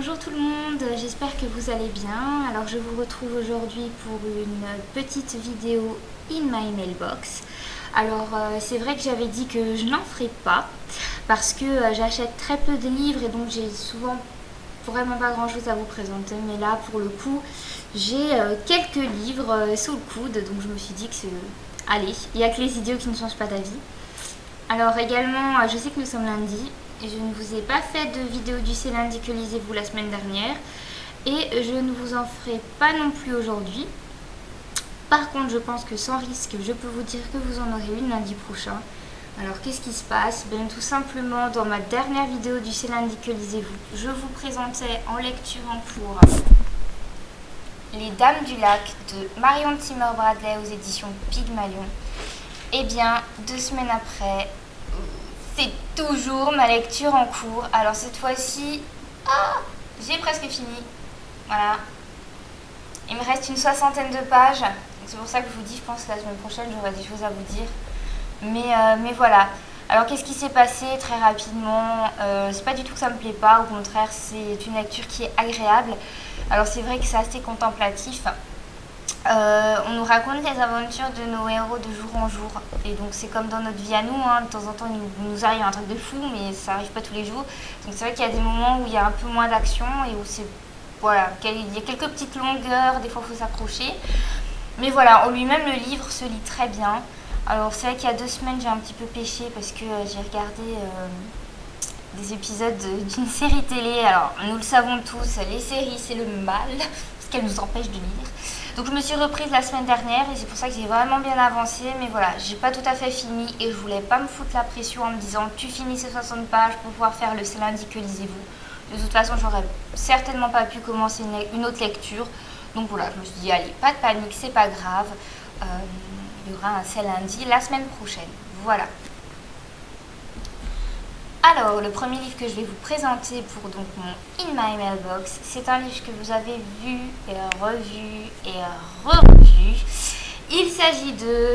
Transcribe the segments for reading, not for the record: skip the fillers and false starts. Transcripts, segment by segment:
Bonjour tout le monde, j'espère que vous allez bien. Alors je vous retrouve aujourd'hui pour une petite vidéo in my mailbox. Alors c'est vrai que j'avais dit que je n'en ferais pas parce que j'achète très peu de livres et donc j'ai souvent vraiment pas grand chose à vous présenter. Mais là pour le coup j'ai quelques livres sous le coude, donc je me suis dit que allez, il n'y a que les idiots qui ne changent pas d'avis. Alors également, je sais que nous sommes lundi et je ne vous ai pas fait de vidéo du C'est lundi que lisez-vous la semaine dernière et je ne vous en ferai pas non plus aujourd'hui. Par contre, je pense que sans risque, je peux vous dire que vous en aurez une lundi prochain. Alors qu'est-ce qui se passe? Bien tout simplement, dans ma dernière vidéo du C'est lundi que lisez-vous, je vous présentais en lecture en cours Les Dames du Lac de Marion Zimmer Bradley aux éditions Pygmalion. Et bien, 2 semaines après, c'est toujours ma lecture en cours. Alors cette fois-ci, j'ai presque fini. Voilà. Il me reste une 60aine de pages. C'est pour ça que je vous dis, je pense que la semaine prochaine, j'aurai des choses à vous dire. Mais voilà. Alors qu'est-ce qui s'est passé très rapidement? C'est pas du tout que ça me plaît pas. Au contraire, c'est une lecture qui est agréable. Alors c'est vrai que c'est assez contemplatif. On nous raconte les aventures de nos héros de jour en jour. Et donc c'est comme dans notre vie à nous, hein. De temps en temps il nous arrive un truc de fou, mais ça arrive pas tous les jours. Donc c'est vrai qu'il y a des moments où il y a un peu moins d'action et où c'est... Voilà, il y a quelques petites longueurs, des fois il faut s'accrocher. Mais voilà, en lui-même le livre se lit très bien. Alors c'est vrai qu'il y a 2 semaines j'ai un petit peu péché parce que j'ai regardé des épisodes d'une série télé. Alors nous le savons tous, les séries c'est le mal, parce qu'elles nous empêchent de lire. Donc je me suis reprise la semaine dernière et c'est pour ça que j'ai vraiment bien avancé. Mais voilà, j'ai pas tout à fait fini et je voulais pas me foutre la pression en me disant tu finis ces 60 pages pour pouvoir faire le C'est lundi que lisez-vous. De toute façon, j'aurais certainement pas pu commencer une autre lecture. Donc voilà, je me suis dit allez, pas de panique, c'est pas grave. Il y aura un C'est lundi la semaine prochaine. Voilà. Alors, le premier livre que je vais vous présenter pour donc mon In My Mailbox, c'est un livre que vous avez vu et revu et re-revu. Il s'agit de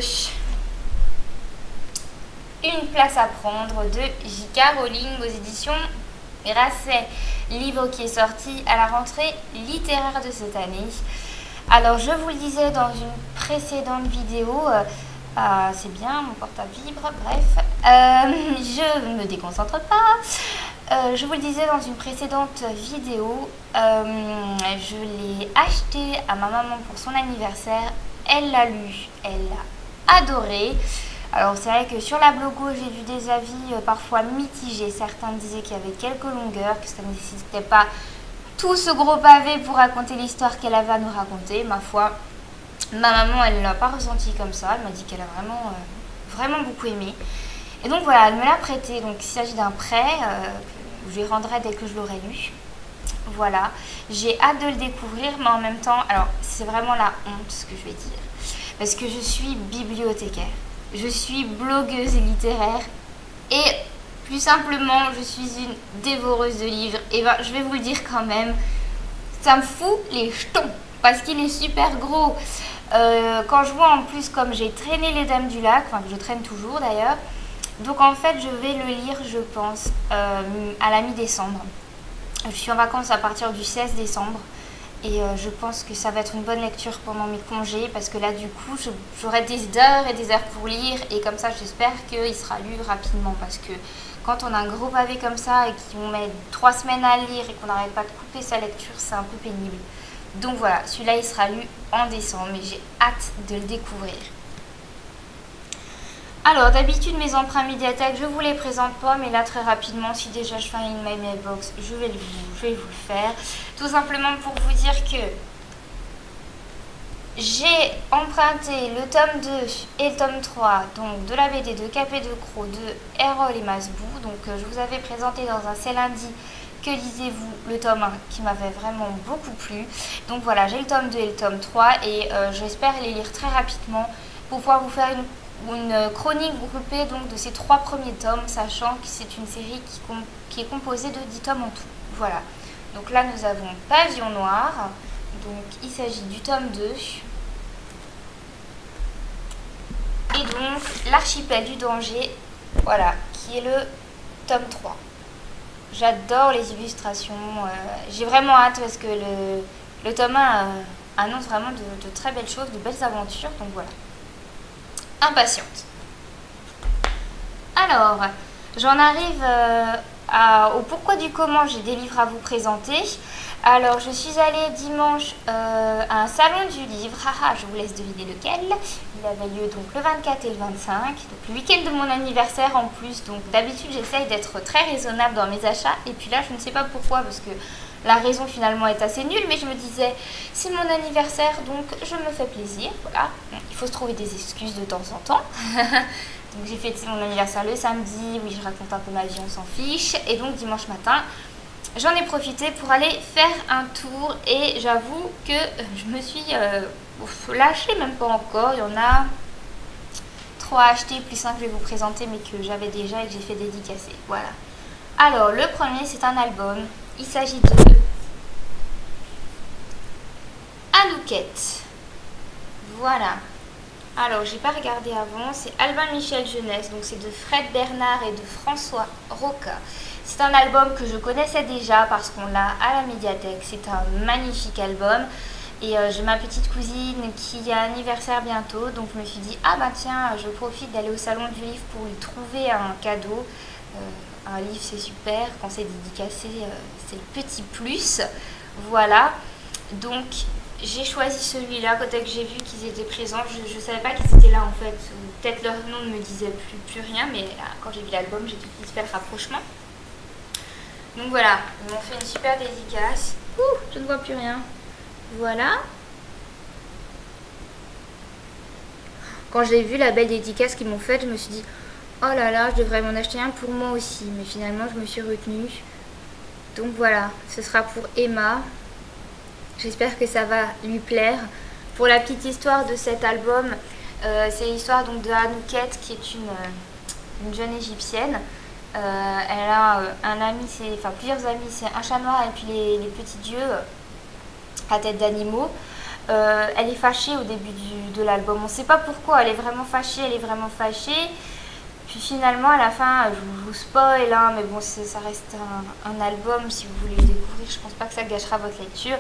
Une place à prendre de J.K. Rowling aux éditions Grasset, livre qui est sorti à la rentrée littéraire de cette année. Alors, je vous le disais dans une précédente vidéo... c'est bien, mon portable vibre, bref. Je ne me déconcentre pas. Je vous le disais dans une précédente vidéo, je l'ai acheté à ma maman pour son anniversaire. Elle l'a lu, elle l'a adoré. Alors c'est vrai que sur la blogo, j'ai vu des avis parfois mitigés. Certains disaient qu'il y avait quelques longueurs, que ça ne nécessitait pas tout ce gros pavé pour raconter l'histoire qu'elle avait à nous raconter. Ma foi, ma maman, elle ne l'a pas ressenti comme ça. Elle m'a dit qu'elle a vraiment beaucoup aimé. Et donc voilà, elle me l'a prêté. Donc il s'agit d'un prêt que je lui rendrai dès que je l'aurai lu. Voilà, j'ai hâte de le découvrir, mais en même temps, alors c'est vraiment la honte ce que je vais dire. Parce que je suis bibliothécaire, je suis blogueuse littéraire et plus simplement, je suis une dévoreuse de livres. Et ben, je vais vous le dire quand même, ça me fout les jetons parce qu'il est super gros. Quand je vois en plus comme j'ai traîné Les Dames du Lac, enfin que je traîne toujours d'ailleurs, donc en fait je vais le lire je pense à la mi-décembre. Je suis en vacances à partir du 16 décembre et je pense que ça va être une bonne lecture pendant mes congés parce que là du coup j'aurai des heures et des heures pour lire et comme ça j'espère qu'il sera lu rapidement parce que quand on a un gros pavé comme ça et qu'on met 3 semaines à lire et qu'on n'arrête pas de couper sa lecture, c'est un peu pénible. Donc voilà, celui-là il sera lu en décembre, mais j'ai hâte de le découvrir. Alors d'habitude mes emprunts médiathèques je vous les présente pas, mais là très rapidement, si déjà je fais un In My Mailbox, je vais vous le faire. Tout simplement pour vous dire que j'ai emprunté le tome 2 et le tome 3 donc de la BD de Capet de Croc de Errol et Masbou. Donc je vous avais présenté dans un C'est lundi que lisez-vous le tome 1 qui m'avait vraiment beaucoup plu. Donc voilà, j'ai le tome 2 et le tome 3 et j'espère les lire très rapidement pour pouvoir vous faire une chronique groupée donc de ces 3 premiers tomes, sachant que c'est une série qui est composée de 10 tomes en tout. Voilà, donc là nous avons Pavillon Noir, donc il s'agit du tome 2 et donc L'Archipel du Danger, voilà, qui est le tome 3. j'adore les illustrations. J'ai vraiment hâte parce que le tome 1 annonce vraiment de très belles choses, de belles aventures. Donc voilà, impatiente. Alors, j'en arrive au pourquoi du comment. J'ai des livres à vous présenter. Alors, je suis allée dimanche à un salon du livre. Haha, je vous laisse deviner lequel. Il avait lieu donc le 24 et le 25. Donc, le week-end de mon anniversaire en plus. Donc, d'habitude, j'essaye d'être très raisonnable dans mes achats. Et puis là, je ne sais pas pourquoi, parce que la raison finalement est assez nulle. Mais je me disais, c'est mon anniversaire, donc je me fais plaisir. Voilà. Bon, il faut se trouver des excuses de temps en temps. Donc, j'ai fêté mon anniversaire le samedi. Oui, je raconte un peu ma vie, on s'en fiche. Et donc, dimanche matin, j'en ai profité pour aller faire un tour et j'avoue que je me suis lâchée, même pas encore. Il y en a 3 à acheter, plus un que je vais vous présenter, mais que j'avais déjà et que j'ai fait dédicacer. Voilà. Alors, le premier, c'est un album. Il s'agit de Anouquette. Voilà. Alors, j'ai pas regardé avant. C'est Albin Michel Jeunesse. Donc, c'est de Fred Bernard et de François Roca. C'est un album que je connaissais déjà parce qu'on l'a à la médiathèque. C'est un magnifique album. Et j'ai ma petite cousine qui a anniversaire bientôt. Donc je me suis dit, ah bah tiens, je profite d'aller au salon du livre pour lui trouver un cadeau. Un livre, c'est super. Quand c'est dédicacé, c'est le petit plus. Voilà. Donc j'ai choisi celui-là quand j'ai vu qu'ils étaient présents. Je ne savais pas qu'ils étaient là en fait. Peut-être leur nom ne me disait plus rien. Mais là, quand j'ai vu l'album, j'ai tout de suite fait le rapprochement. Donc voilà, ils m'ont fait une super dédicace. Ouh, je ne vois plus rien. Voilà. Quand j'ai vu la belle dédicace qu'ils m'ont faite, je me suis dit, oh là là, je devrais m'en acheter un pour moi aussi. Mais finalement, je me suis retenue. Donc voilà, ce sera pour Emma. J'espère que ça va lui plaire. Pour la petite histoire de cet album, c'est l'histoire donc de Anouquette, qui est une jeune égyptienne. Elle a un ami, enfin plusieurs amis, c'est un chat noir et puis les petits dieux à tête d'animaux. Elle est fâchée au début de l'album. On ne sait pas pourquoi, elle est vraiment fâchée. Puis finalement, à la fin, je vous spoil, hein, mais bon, ça reste un album. Si vous voulez le découvrir, je pense pas que ça gâchera votre lecture.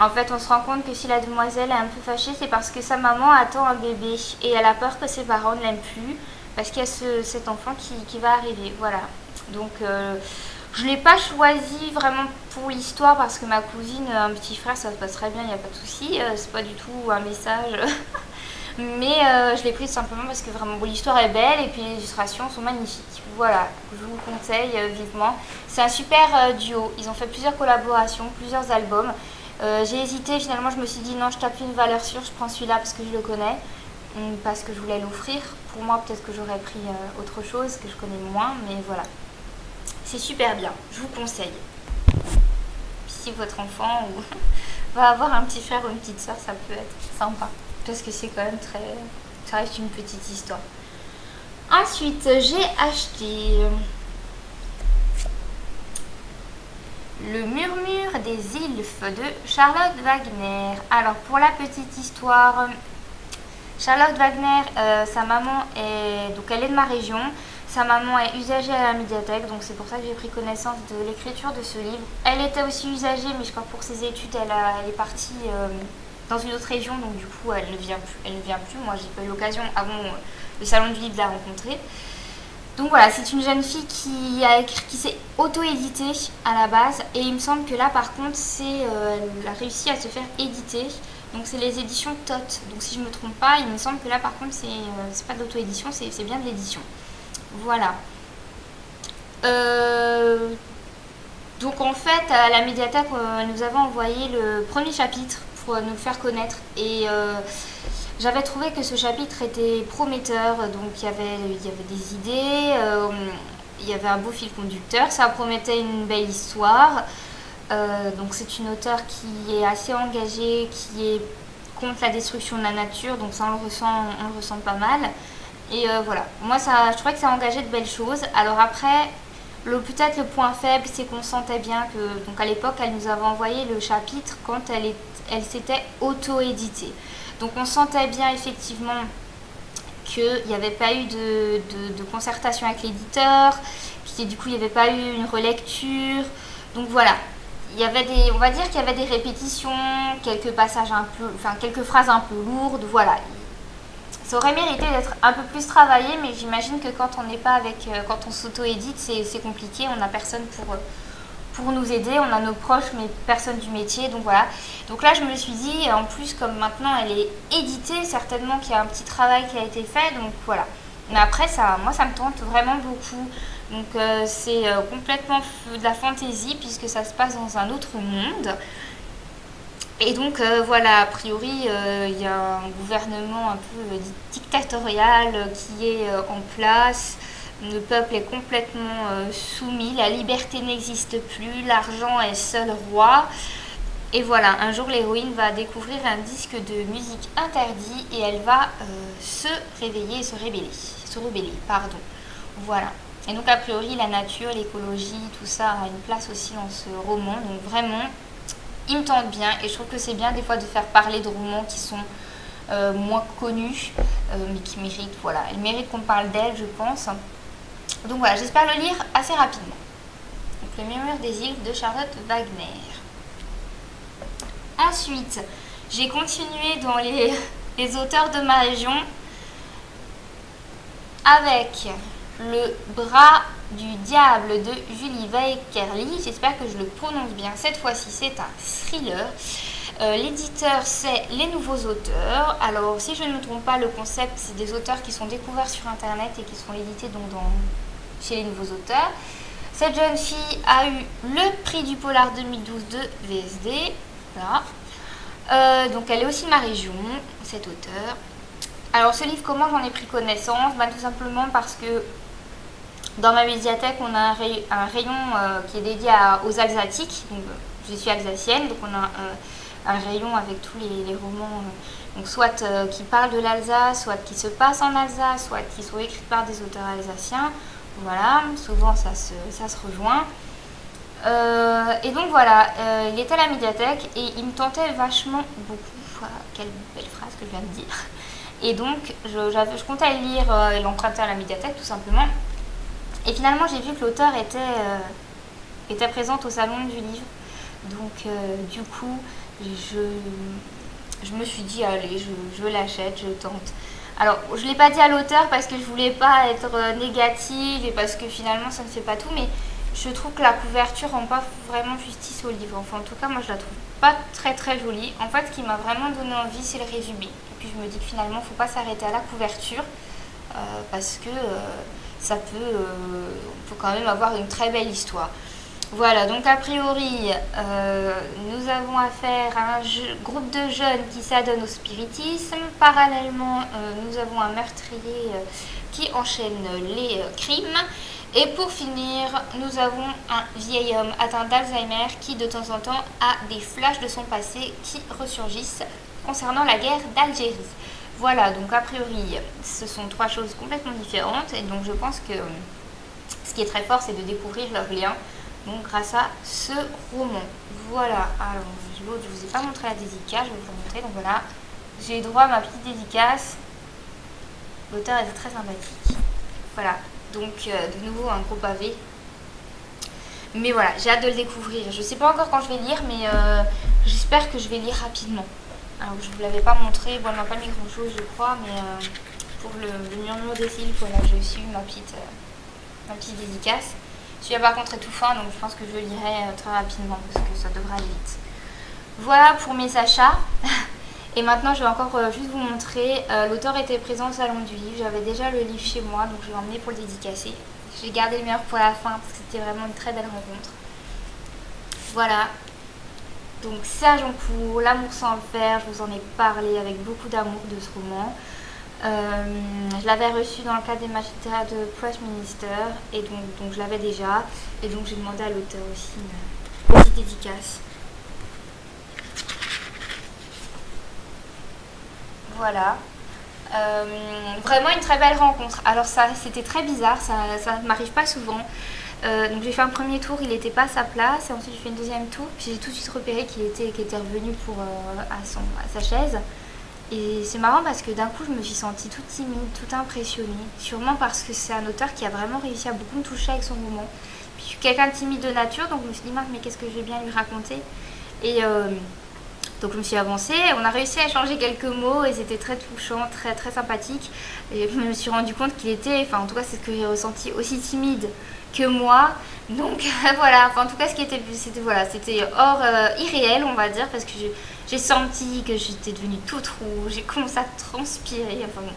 En fait, on se rend compte que si la demoiselle est un peu fâchée, c'est parce que sa maman attend un bébé et elle a peur que ses parents ne l'aiment plus. Parce qu'il y a cet enfant qui va arriver, voilà. Donc, je ne l'ai pas choisi vraiment pour l'histoire parce que ma cousine, un petit frère, ça se passe très bien, il n'y a pas de souci. C'est pas du tout un message. Mais je l'ai prise simplement parce que vraiment, bon, l'histoire est belle et puis les illustrations sont magnifiques. Voilà, je vous le conseille vivement. C'est un super duo. Ils ont fait plusieurs collaborations, plusieurs albums. J'ai hésité, finalement, je me suis dit non, je tape une valeur sûre, je prends celui-là parce que je le connais. Parce que je voulais l'offrir. Pour moi, peut-être que j'aurais pris autre chose que je connais moins, mais voilà. C'est super bien, je vous conseille. Si votre enfant va avoir un petit frère ou une petite soeur, ça peut être sympa. Parce que c'est quand même ça reste une petite histoire. Ensuite, j'ai acheté Le murmure des Ilfes de Charlotte Wagner. Alors, pour la petite histoire, Charlotte Wagner, sa maman donc elle est de ma région. Sa maman est usagère à la médiathèque, donc c'est pour ça que j'ai pris connaissance de l'écriture de ce livre. Elle était aussi usagère, mais je crois que pour ses études, elle est partie dans une autre région, donc du coup, elle ne vient plus. Moi, j'ai pas eu l'occasion, avant le salon du livre, de la rencontrer. Donc voilà, c'est une jeune fille qui s'est auto-éditée à la base, et il me semble que là, par contre, elle a réussi à se faire éditer. Donc c'est les éditions TOT. Donc si je ne me trompe pas, il me semble que là par contre c'est pas de l'auto-édition, c'est bien de l'édition. Voilà. Donc en fait à la médiathèque nous avons envoyé le premier chapitre pour nous le faire connaître. Et j'avais trouvé que ce chapitre était prometteur. Donc il y avait des idées, il y avait un beau fil conducteur, ça promettait une belle histoire. Donc c'est une auteure qui est assez engagée, qui est contre la destruction de la nature, donc ça on le ressent pas mal. Et voilà, moi je trouvais que ça engageait de belles choses. Alors après, peut-être le point faible, c'est qu'on sentait bien que, donc à l'époque, elle nous avait envoyé le chapitre quand elle s'était auto-éditée. Donc on sentait bien effectivement qu'il n'y avait pas eu de concertation avec l'éditeur, puisque du coup il n'y avait pas eu une relecture. Donc voilà, il y avait des, on va dire qu'il y avait des répétitions, quelques passages un peu, enfin quelques phrases un peu lourdes, voilà. Ça aurait mérité d'être un peu plus travaillé, mais j'imagine que quand on n'est pas avec, quand on s'auto-édite, c'est compliqué, on n'a personne pour nous aider, on a nos proches mais personne du métier, donc voilà. Donc là je me suis dit, en plus comme maintenant elle est éditée, certainement qu'il y a un petit travail qui a été fait, donc voilà. Mais après ça, moi ça me tente vraiment beaucoup, donc c'est complètement de la fantaisie puisque ça se passe dans un autre monde. Et donc voilà, a priori il y a un gouvernement un peu dictatorial qui est en place. Le peuple est complètement soumis, la liberté n'existe plus, l'argent est seul roi. Et voilà, un jour l'héroïne va découvrir un disque de musique interdit et elle va se réveiller et se rebeller, pardon. Voilà. Et donc a priori la nature, l'écologie, tout ça a une place aussi dans ce roman. Donc vraiment, il me tente bien et je trouve que c'est bien des fois de faire parler de romans qui sont moins connus, mais qui méritent, voilà. Elle mérite qu'on parle d'elle, je pense. Donc voilà, j'espère le lire assez rapidement. Donc Le Murmure des îles de Charlotte Wagner. Ensuite, j'ai continué dans les auteurs de ma région avec Le Bras du Diable de Julie Weikerli. J'espère que je le prononce bien. Cette fois-ci, c'est un thriller. L'éditeur, c'est Les Nouveaux Auteurs. Alors, si je ne me trompe pas, le concept, c'est des auteurs qui sont découverts sur Internet et qui sont édités donc chez Les Nouveaux Auteurs. Cette jeune fille a eu le prix du Polar 2012 de VSD. Voilà. Donc, elle est aussi de ma région, cet auteur. Alors, ce livre, comment j'en ai pris connaissance? Tout simplement parce que dans ma médiathèque, on a un rayon qui est dédié aux Alsatiques. Donc, je suis alsacienne, donc on a un rayon avec tous les romans, donc soit qui parlent de l'Alsace, soit qui se passent en Alsace, soit qui sont écrits par des auteurs alsaciens. Voilà, souvent ça se rejoint. Et donc voilà, il était à la médiathèque et il me tentait vachement beaucoup. Voilà, quelle belle phrase que je viens de dire. Et donc je comptais le lire et l'emprunter à la médiathèque tout simplement. Et finalement j'ai vu que l'auteur était présente au salon du livre. Donc du coup je me suis dit allez, je l'achète, je tente. Alors je ne l'ai pas dit à l'auteur parce que je voulais pas être négative et parce que finalement ça ne fait pas tout, mais je trouve que la couverture rend pas vraiment justice au livre. Enfin en tout cas moi je la trouve pas très très jolie. En fait ce qui m'a vraiment donné envie c'est le résumé. Et puis je me dis que finalement il ne faut pas s'arrêter à la couverture parce que ça peut, on peut quand même avoir une très belle histoire. Voilà, donc a priori, nous avons affaire à un groupe de jeunes qui s'adonnent au spiritisme. Parallèlement, nous avons un meurtrier qui enchaîne les crimes. Et pour finir, nous avons un vieil homme atteint d'Alzheimer qui de temps en temps a des flashs de son passé qui ressurgissent concernant la guerre d'Algérie. Voilà, donc a priori, ce sont trois choses complètement différentes. Et donc je pense que ce qui est très fort, c'est de découvrir leurs liens. Donc grâce à ce roman. Voilà, alors l'autre je vous ai pas montré la dédicace, je vais vous montrer. Donc voilà, j'ai droit à ma petite dédicace. L'auteur était très sympathique. Voilà, donc de nouveau un gros pavé. Mais voilà, j'ai hâte de le découvrir. Je sais pas encore quand je vais lire, mais j'espère que je vais lire rapidement. Alors je vous l'avais pas montré, bon elle m'a pas mis grand chose je crois, mais pour le Murmure des îles, voilà, j'ai aussi eu ma petite dédicace. Celui-là par contre est tout fin, donc je pense que je le lirai très rapidement parce que ça devrait aller vite. Voilà pour mes achats. Et maintenant je vais encore juste vous montrer, l'auteur était présent au salon du livre, j'avais déjà le livre chez moi, donc je l'ai emmené pour le dédicacer. J'ai gardé le meilleur pour la fin parce que c'était vraiment une très belle rencontre. Voilà. Donc Serge Ancourt, L'amour sans le faire, je vous en ai parlé avec beaucoup d'amour de ce roman. Je l'avais reçu dans le cadre des magistrats de Westminster et donc je l'avais déjà et donc j'ai demandé à l'auteur aussi une petite dédicace. Voilà, vraiment une très belle rencontre. Alors ça c'était très bizarre, ça ne m'arrive pas souvent. Donc j'ai fait un premier tour, il n'était pas à sa place et ensuite j'ai fait une deuxième tour, puis j'ai tout de suite repéré qu'il était revenu à sa chaise. Et c'est marrant parce que d'un coup, je me suis sentie toute timide, toute impressionnée. Sûrement parce que c'est un auteur qui a vraiment réussi à beaucoup me toucher avec son roman. Puis je suis quelqu'un de timide de nature, donc je me suis dit, mince, mais qu'est-ce que je vais bien lui raconter? Et donc je me suis avancée, on a réussi à échanger quelques mots et c'était très touchant, très très sympathique. Et je me suis rendu compte qu'il était, enfin en tout cas c'est ce que j'ai ressenti, aussi timide que moi. Donc voilà, enfin en tout cas ce qui était, c'était hors irréel on va dire, parce que j'ai senti que j'étais devenue toute rouge, j'ai commencé à transpirer, enfin bon.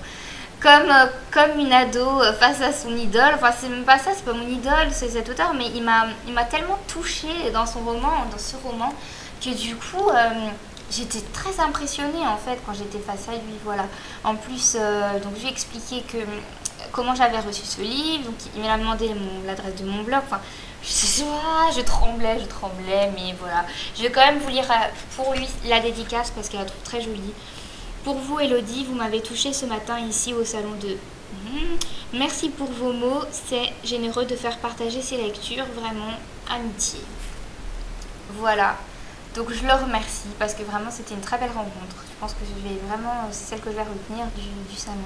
Comme une ado face à son idole, enfin c'est même pas ça, c'est pas mon idole, c'est cet auteur, mais il m'a tellement touchée dans son roman, dans ce roman, que du coup j'étais très impressionnée en fait quand j'étais face à lui, voilà. En plus, donc je lui ai expliqué comment j'avais reçu ce livre, donc il m'a demandé l'adresse de mon blog, enfin je tremblais, mais voilà. Je vais quand même vous lire pour lui la dédicace parce qu'elle la trouve très jolie. Pour vous, Elodie, vous m'avez touchée ce matin ici au salon de... Merci pour vos mots, c'est généreux de faire partager ces lectures, vraiment amitié. Voilà, donc je le remercie parce que vraiment c'était une très belle rencontre. Je pense que c'est celle que je vais retenir du salon.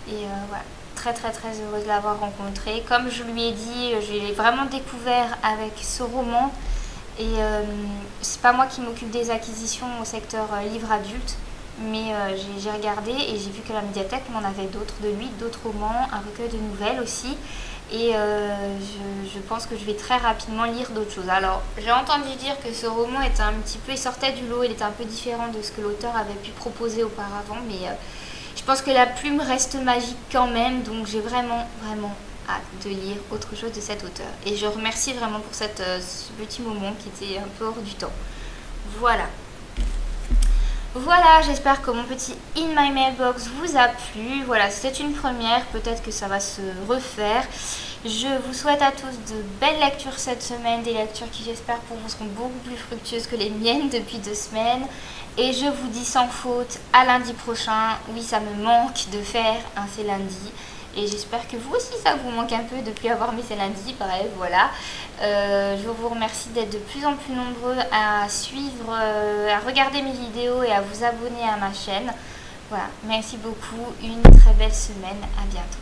Et voilà, très très très heureuse de l'avoir rencontré. Comme je lui ai dit, je l'ai vraiment découvert avec ce roman. Et c'est pas moi qui m'occupe des acquisitions au secteur livre adulte. Mais j'ai regardé et j'ai vu qu'à la médiathèque on en avait d'autres de lui, d'autres romans, un recueil de nouvelles aussi. Et je pense que je vais très rapidement lire d'autres choses. Alors j'ai entendu dire que ce roman était un petit peu, il sortait du lot, il était un peu différent de ce que l'auteur avait pu proposer auparavant. Mais je pense que la plume reste magique quand même, donc j'ai vraiment vraiment hâte de lire autre chose de cet auteur. Et je remercie vraiment pour ce petit moment qui était un peu hors du temps. Voilà. Voilà, j'espère que mon petit In My Mailbox vous a plu. Voilà, c'est une première, peut-être que ça va se refaire. Je vous souhaite à tous de belles lectures cette semaine, des lectures qui j'espère pour vous seront beaucoup plus fructueuses que les miennes depuis 2 semaines. Et je vous dis sans faute à lundi prochain. Oui, ça me manque de faire un C'est lundi. Et j'espère que vous aussi ça vous manque un peu depuis avoir mis ces lundis. Bref, voilà. Je vous remercie d'être de plus en plus nombreux à suivre, à regarder mes vidéos et à vous abonner à ma chaîne. Voilà, merci beaucoup. Une très belle semaine. À bientôt.